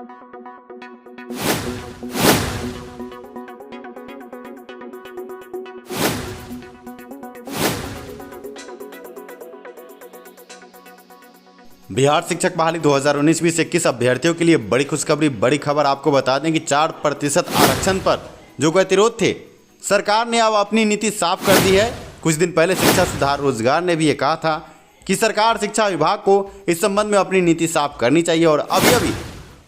बिहार शिक्षक बहाली 2019-2021 अभ्यर्थियों के लिए बड़ी खुशखबरी, बड़ी खबर। आपको बता दें कि 4% आरक्षण पर जो गतिरोध थे, सरकार ने अब अपनी नीति साफ कर दी है। कुछ दिन पहले शिक्षा सुधार रोजगार ने भी ये कहा था कि सरकार शिक्षा विभाग को इस संबंध में अपनी नीति साफ करनी चाहिए। और अभी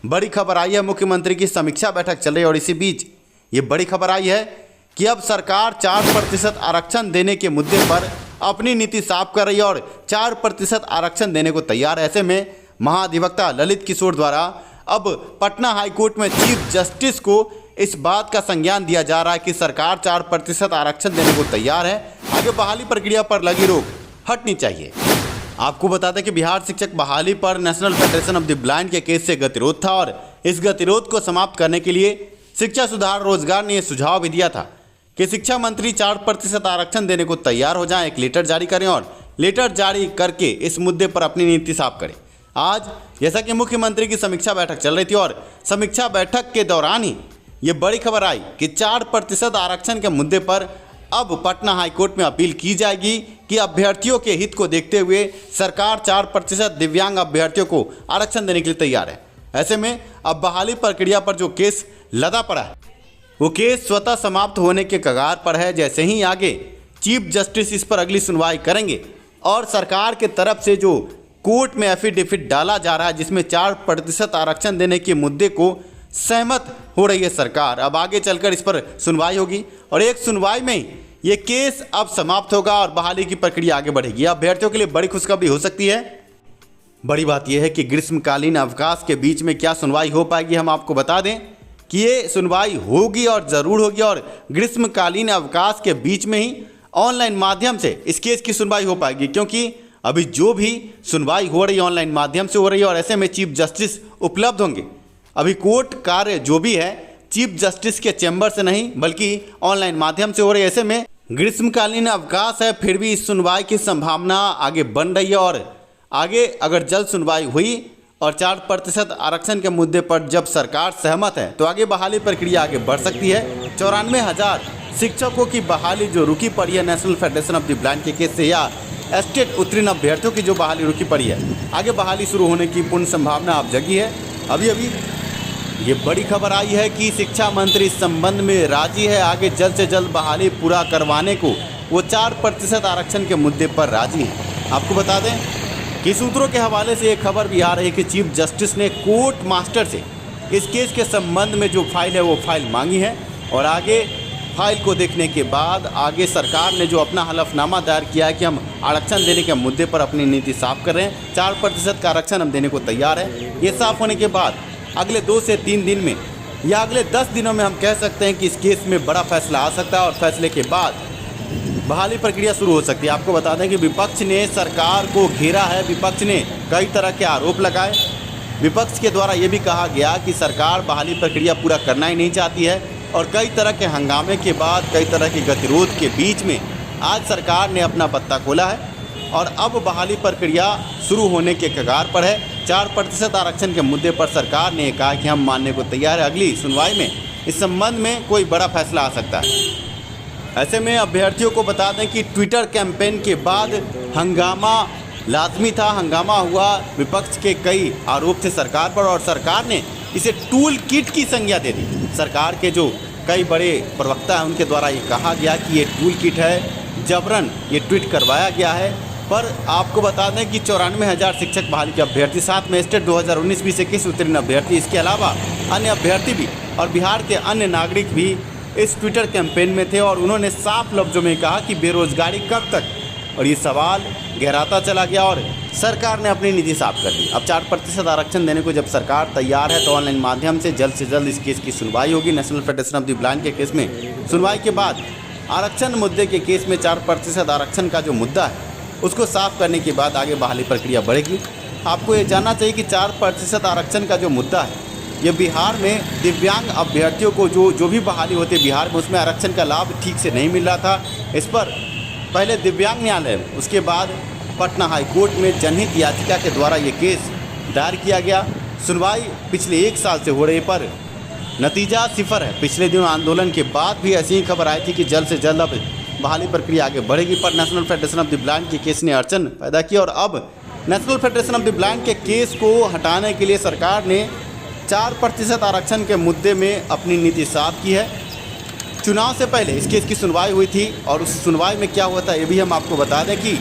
बड़ी खबर आई है, मुख्यमंत्री की समीक्षा बैठक चल रही है और इसी बीच ये बड़ी खबर आई है कि अब सरकार 4% आरक्षण देने के मुद्दे पर अपनी नीति साफ कर रही है और 4% आरक्षण देने को तैयार है। ऐसे में महाधिवक्ता ललित किशोर द्वारा अब पटना हाईकोर्ट में चीफ जस्टिस को इस बात का संज्ञान दिया जा रहा है कि सरकार 4% आरक्षण देने को तैयार है। आगे बहाली प्रक्रिया पर लगी रोक हटनी चाहिए। आपको बता दें कि बिहार शिक्षक बहाली पर national federation of the blind के केस से गतिरोध था और इस गतिरोध को समाप्त करने के लिए शिक्षा सुधार रोजगार ने यह सुझाव भी दिया था कि शिक्षा मंत्री 4% आरक्षण देने को तैयार हो जाएं, एक लेटर जारी करें और लेटर जारी करके इस मुद्दे पर अपनी नीति साफ करें। आज जैसा कि मुख्यमंत्री की समीक्षा बैठक चल रही थी और समीक्षा बैठक के दौरान ही ये बड़ी खबर आई कि 4% आरक्षण के मुद्दे पर अब पटना हाईकोर्ट में अपील की जाएगी कि अभ्यर्थियों के हित को देखते हुए सरकार 4% दिव्यांग अभ्यर्थियों को आरक्षण देने के लिए तैयार है। ऐसे में अब बहाली प्रक्रिया पर जो केस लदा पड़ा है, वो केस स्वतः समाप्त होने के कगार पर है। जैसे ही आगे चीफ जस्टिस इस पर अगली सुनवाई करेंगे और सरकार के तरफ से जो कोर्ट में एफिडेविट डाला जा रहा है जिसमें 4% आरक्षण देने के मुद्दे को सहमत हो रही है सरकार, अब आगे चलकर इस पर सुनवाई होगी और एक सुनवाई में ही ये केस अब समाप्त होगा और बहाली की प्रक्रिया आगे बढ़ेगी। अभ्यर्थियों के लिए बड़ी खुशखबरी हो सकती है। बड़ी बात यह है कि ग्रीष्मकालीन अवकाश के बीच में क्या सुनवाई हो पाएगी, हम आपको बता दें कि ये सुनवाई होगी और ज़रूर होगी और ग्रीष्मकालीन अवकाश के बीच में ही ऑनलाइन माध्यम से इस केस की सुनवाई हो पाएगी, क्योंकि अभी जो भी सुनवाई हो रही है ऑनलाइन माध्यम से हो रही है और ऐसे में चीफ जस्टिस उपलब्ध होंगे। अभी कोर्ट कार्य जो भी है चीफ जस्टिस के चैम्बर से नहीं बल्कि ऑनलाइन माध्यम से हो रही है। ऐसे में ग्रीष्मकालीन अवकाश है, फिर भी इस सुनवाई की संभावना आगे बन रही है और आगे अगर जल्द सुनवाई हुई और 4% आरक्षण के मुद्दे पर जब सरकार सहमत है तो आगे बहाली प्रक्रिया आगे बढ़ सकती है। 94,000 शिक्षकों की बहाली जो रुकी पड़ी है national federation of the blind के केस से या स्टेट उत्तीर्ण अभ्यर्थियों की जो बहाली रुकी पड़ी है, आगे बहाली शुरू होने की पूर्ण संभावना अब जगी है। अभी ये बड़ी खबर आई है कि शिक्षा मंत्री इस संबंध में राजी है, आगे जल्द से जल्द बहाली पूरा करवाने को वो 4% आरक्षण के मुद्दे पर राजी है। आपको बता दें कि सूत्रों के हवाले से एक खबर भी आ रही है कि चीफ जस्टिस ने कोर्ट मास्टर से इस केस के संबंध में जो फाइल है वो फाइल मांगी है और आगे फाइल को देखने के बाद आगे सरकार ने जो अपना हलफनामा दायर किया है कि हम आरक्षण देने के मुद्दे पर अपनी नीति साफ कर रहे हैं, 4% का आरक्षण हम देने को तैयार है। ये साफ होने के बाद अगले 2 से 3 दिन में या अगले 10 दिनों में हम कह सकते हैं कि इस केस में बड़ा फैसला आ सकता है और फैसले के बाद बहाली प्रक्रिया शुरू हो सकती है। आपको बता दें कि विपक्ष ने सरकार को घेरा है, विपक्ष ने कई तरह के आरोप लगाए। विपक्ष के द्वारा ये भी कहा गया कि सरकार बहाली प्रक्रिया पूरा करना ही नहीं चाहती है और कई तरह के हंगामे के बाद, कई तरह के गतिरोध के बीच में आज सरकार ने अपना पत्ता खोला है और अब बहाली प्रक्रिया शुरू होने के कगार पर है। 4% आरक्षण के मुद्दे पर सरकार ने कहा कि हम मानने को तैयार है। अगली सुनवाई में इस संबंध में कोई बड़ा फैसला आ सकता है। ऐसे में अभ्यर्थियों को बता दें कि ट्विटर कैंपेन के बाद हंगामा लाजमी था, हंगामा हुआ। विपक्ष के कई आरोप थे सरकार पर और सरकार ने इसे टूल किट की संज्ञा दे दी। सरकार के जो कई बड़े प्रवक्ता हैं उनके द्वारा ये कहा गया कि ये टूल किट है, जबरन ये ट्वीट करवाया गया है। पर आपको बता दें कि 94,000 शिक्षक बहाली के अभ्यर्थी, साथ में स्टेट 2019-2021 उत्तीर्ण अभ्यर्थी, इसके अलावा अन्य अभ्यर्थी भी और बिहार के अन्य नागरिक भी इस ट्विटर कैंपेन में थे और उन्होंने साफ लफ्ज़ों में कहा कि बेरोजगारी कब तक, और ये सवाल गहराता चला गया और सरकार ने अपनी नीति साफ कर दी। अब 4% आरक्षण देने को जब सरकार तैयार है तो ऑनलाइन माध्यम से जल्द इस केस की सुनवाई होगी। National federation of the blind के केस में सुनवाई के बाद आरक्षण मुद्दे के केस में 4% आरक्षण का जो मुद्दा है उसको साफ करने के बाद आगे बहाली प्रक्रिया बढ़ेगी। आपको ये जानना चाहिए कि 4% आरक्षण का जो मुद्दा है ये बिहार में दिव्यांग अभ्यर्थियों को जो भी बहाली होती है बिहार में, उसमें आरक्षण का लाभ ठीक से नहीं मिल रहा था। इस पर पहले दिव्यांग न्यायालय, उसके बाद पटना हाईकोर्ट में जनहित याचिका के द्वारा ये केस दायर किया गया सुनवाई पिछले 1 साल से हो रही पर नतीजा सिफर है। पिछले दिनों आंदोलन के बाद भी ऐसी ही खबर आई थी कि जल्द से जल्द अब बहाली प्रक्रिया आगे बढ़ेगी, पर national federation of the blind के केस ने अड़चन पैदा की और अब national federation of the blind के केस को हटाने के लिए सरकार ने 4% आरक्षण के मुद्दे में अपनी नीति साफ की है। चुनाव से पहले इस केस की सुनवाई हुई थी और उस सुनवाई में क्या हुआ था ये भी हम आपको बता दें कि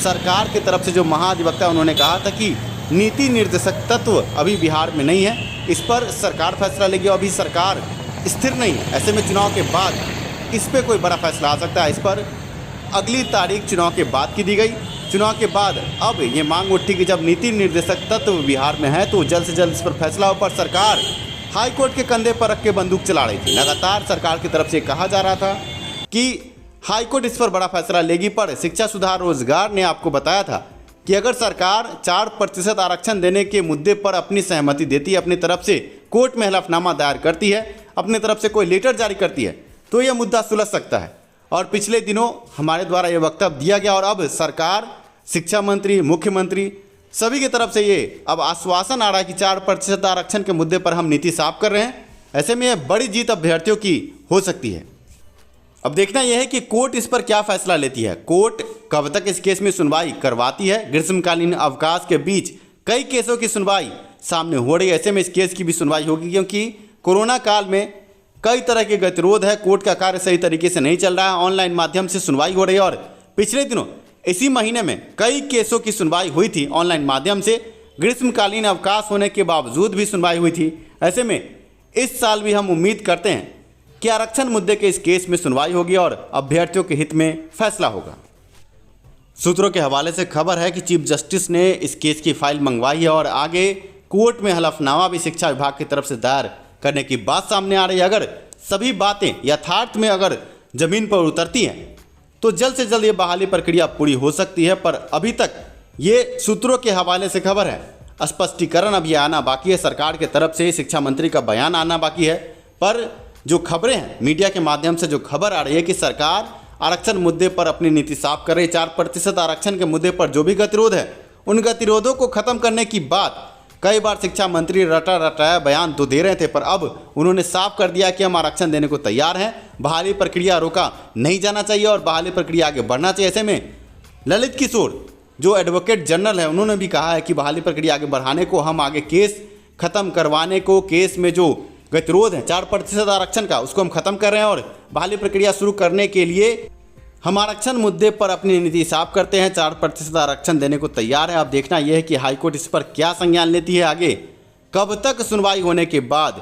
सरकार की तरफ से जो महाधिवक्ता उन्होंने कहा था कि नीति निर्देशक तत्व अभी बिहार में नहीं है, इस पर सरकार फैसला लेगी। अभी सरकार स्थिर नहीं है, ऐसे में चुनाव के बाद इस पर कोई बड़ा फैसला आ सकता है। इस पर अगली तारीख चुनाव के बाद की दी गई। चुनाव के बाद अब ये मांग उठी कि जब नीति निर्देशक तत्व बिहार में है तो जल्द से जल्द इस पर फैसला हो। पर सरकार हाई कोर्ट के कंधे पर रख के बंदूक चला रही थी। लगातार सरकार की तरफ से कहा जा रहा था कि हाई कोर्ट इस पर बड़ा फैसला लेगी, पर शिक्षा सुधार रोजगार ने आपको बताया था कि अगर सरकार 4% आरक्षण देने के मुद्दे पर अपनी सहमति देती है, अपनी तरफ से कोर्ट में हलफनामा दायर करती है, अपनी तरफ से कोई लेटर जारी करती है, तो यह मुद्दा सुलझ सकता है। और पिछले दिनों हमारे द्वारा ये वक्तव्य दिया गया और अब सरकार, शिक्षा मंत्री, मुख्यमंत्री सभी की तरफ से ये अब आश्वासन आ रहा है कि 4% आरक्षण के मुद्दे पर हम नीति साफ कर रहे हैं। ऐसे में यह बड़ी जीत अभ्यर्थियों की हो सकती है। अब देखना यह है कि कोर्ट इस पर क्या फैसला लेती है। कोर्ट कब तक इस केस में सुनवाई करवाती है। ग्रीष्मकालीन अवकाश के बीच कई केसों की सुनवाई सामने हो रही है, ऐसे में इस केस की भी सुनवाई होगी, क्योंकि कोरोना काल में कई तरह के गतिरोध है, कोर्ट का कार्य सही तरीके से नहीं चल रहा है, ऑनलाइन माध्यम से सुनवाई हो रही है। और पिछले दिनों इसी महीने में कई केसों की सुनवाई हुई थी ऑनलाइन माध्यम से। ग्रीष्मकालीन अवकाश होने के बावजूद भी सुनवाई हुई थी। ऐसे में इस साल भी हम उम्मीद करते हैं कि आरक्षण मुद्दे के इस केस में सुनवाई होगी और अभ्यर्थियों के हित में फैसला होगा। सूत्रों के हवाले से खबर है कि चीफ जस्टिस ने इस केस की फाइल मंगवाई है और आगे कोर्ट में हलफनामा भी शिक्षा विभाग की तरफ से दायर करने की बात सामने आ रही है। अगर सभी बातें यथार्थ में अगर जमीन पर उतरती हैं तो जल्द से जल्द ये बहाली प्रक्रिया पूरी हो सकती है, पर अभी तक ये सूत्रों के हवाले से खबर है। स्पष्टीकरण अभी आना बाकी है, सरकार के तरफ से शिक्षा मंत्री का बयान आना बाकी है। पर जो खबरें हैं मीडिया के माध्यम से जो खबर आ रही है कि सरकार आरक्षण मुद्दे पर अपनी नीति साफ कर रही है। 4% आरक्षण के मुद्दे पर जो भी गतिरोध है उन गतिरोधों को खत्म करने की बात कई बार शिक्षा मंत्री रटाया बयान तो दे रहे थे, पर अब उन्होंने साफ कर दिया कि हम आरक्षण देने को तैयार हैं। बहाली प्रक्रिया रोका नहीं जाना चाहिए और बहाली प्रक्रिया आगे बढ़ना चाहिए। ऐसे में ललित किशोर जो एडवोकेट जनरल है उन्होंने भी कहा है कि बहाली प्रक्रिया आगे बढ़ाने को, हम आगे केस खत्म करवाने को, केस में जो गतिरोध है 4% आरक्षण का उसको हम खत्म कर रहे हैं और बहाली प्रक्रिया शुरू करने के लिए हम आरक्षण मुद्दे पर अपनी नीति साफ करते हैं। 4% आरक्षण देने को तैयार है। अब देखना यह है कि हाईकोर्ट इस पर क्या संज्ञान लेती है। आगे कब तक सुनवाई होने के बाद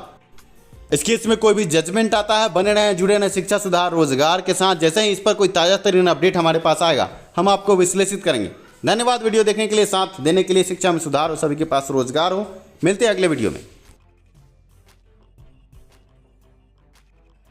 इस केस में कोई भी जजमेंट आता है। बने रहें, जुड़े रहें शिक्षा सुधार रोजगार के साथ। जैसे ही इस पर कोई ताज़ा तरीन अपडेट हमारे पास आएगा हम आपको विश्लेषित करेंगे। धन्यवाद वीडियो देखने के लिए, साथ देने के लिए। शिक्षा में सुधार हो, सभी के पास रोजगार हो। मिलते हैं अगले वीडियो में।